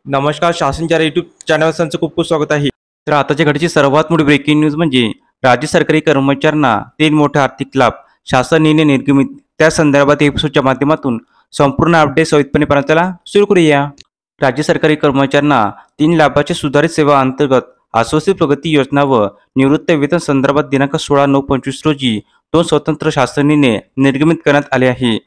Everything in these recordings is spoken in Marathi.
नमस्कार. शासनच्या यूट्यूब चॅनलवर तुमचं खूप खूप स्वागत आहे. तर आताच्या घडीची सर्वात मोठी ब्रेकिंग न्यूज म्हणजे राज्य सरकारी कर्मचाऱ्यांना 3 मोठे आर्थिक लाभ, शासन निर्णय निर्गमित. त्या संदर्भात एपिसोडच्या माध्यमातून संपूर्ण अपडेट सविस्तरपणे पाहण्याला सुरू करूया. राज्य सरकारी कर्मचाऱ्यांना 3 लाभाचे सुधारित सेवा अंतर्गत आश्वासित प्रगती योजना व निवृत्त वेतन संदर्भात दिनांक 16/9/25 रोजी 2 स्वतंत्र शासन निर्णय निर्गमित करण्यात आले आहे.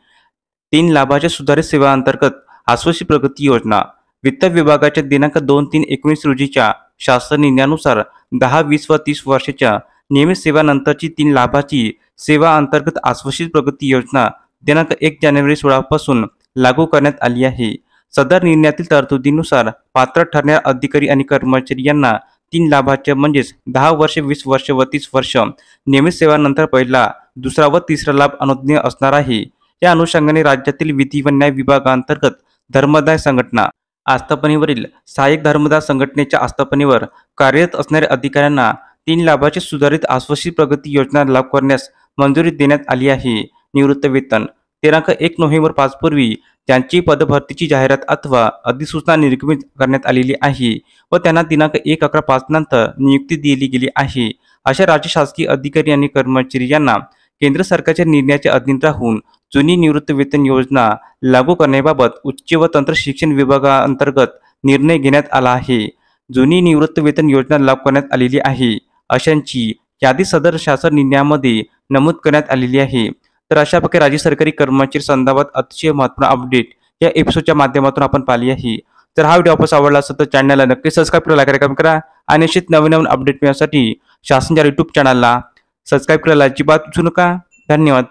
3 लाभाच्या सुधारित सेवा अंतर्गत आश्वासित प्रगती योजना वित्त विभागाच्या दिनांक 2/3/19 रोजीच्या शासन निर्णयानुसार 10, 20 व 30 वर्षाच्या नियमित सेवानंतरची 3 लाभाची सेवा अंतर्गत आश्वासित प्रगती योजना दिनांक 1 जानेवारी 16 पासून लागू करण्यात आली आहे. सदर निर्णयातील तरतुदीनुसार पात्र ठरणाऱ्या अधिकारी आणि कर्मचारी यांना 3 लाभाच्या म्हणजेच 10 वर्षे, 20 वर्षे व 30 वर्ष नियमित सेवानंतर पहिला, दुसरा व तिसरा लाभ अनुज्ञेय असणार आहे. या अनुषंगाने राज्यातील विधी व न्याय विभागांतर्गत धर्मदाय संघटना आस्थापनेवरील सहाय्यक धर्मदाय संघटनेच्या आस्थापनेवर कार्यरत असणाऱ्या अधिकाऱ्यांना 3 लाभाची सुधारित आश्वासित प्रगती योजना लागू करण्यास मंजुरी देण्यात आली आहे. निवृत्त वेतन दिनांक 1 नोव्हेंबर 5 पूर्वी ज्यांची पदभरतीची जाहिरात अथवा अधिसूचना निर्गमित करण्यात आलेली आहे व त्यांना दिनांक 1/11/5 नंतर नियुक्ती दिली गेली आहे, अशा राज्य शासकीय अधिकारी आणि कर्मचारी यांना केंद्र सरकारच्या निर्णयाच्या अधीन राहून जुनी निवृत्त वेतन योजना लागू करण्याबाबत उच्च व तंत्र शिक्षण विभागाअंतर्गत निर्णय घेण्यात आला आहे. जुनी निवृत्त वेतन योजना लागू करण्यात आलेली आहे अशांची यादी सदर शासन निर्णयामध्ये नमूद करण्यात आलेली आहे. तर अशा प्रकारे राज्य सरकारी कर्मचारी संदर्भात अतिशय महत्त्वपूर्ण अपडेट या एपिसोडच्या माध्यमातून आपण पाहिली आहे. तर हा व्हिडिओ आपल्याला आवडला असेल तर चॅनलला नक्की सबस्क्राईब करा, लाईक करा, कमेंट करा आणि निश्चित नवीन अपडेट मिळण्यासाठी शासनच्या यूट्यूब चॅनलला सबस्क्राईब करायला अजिबात विसरू नका. धन्यवाद.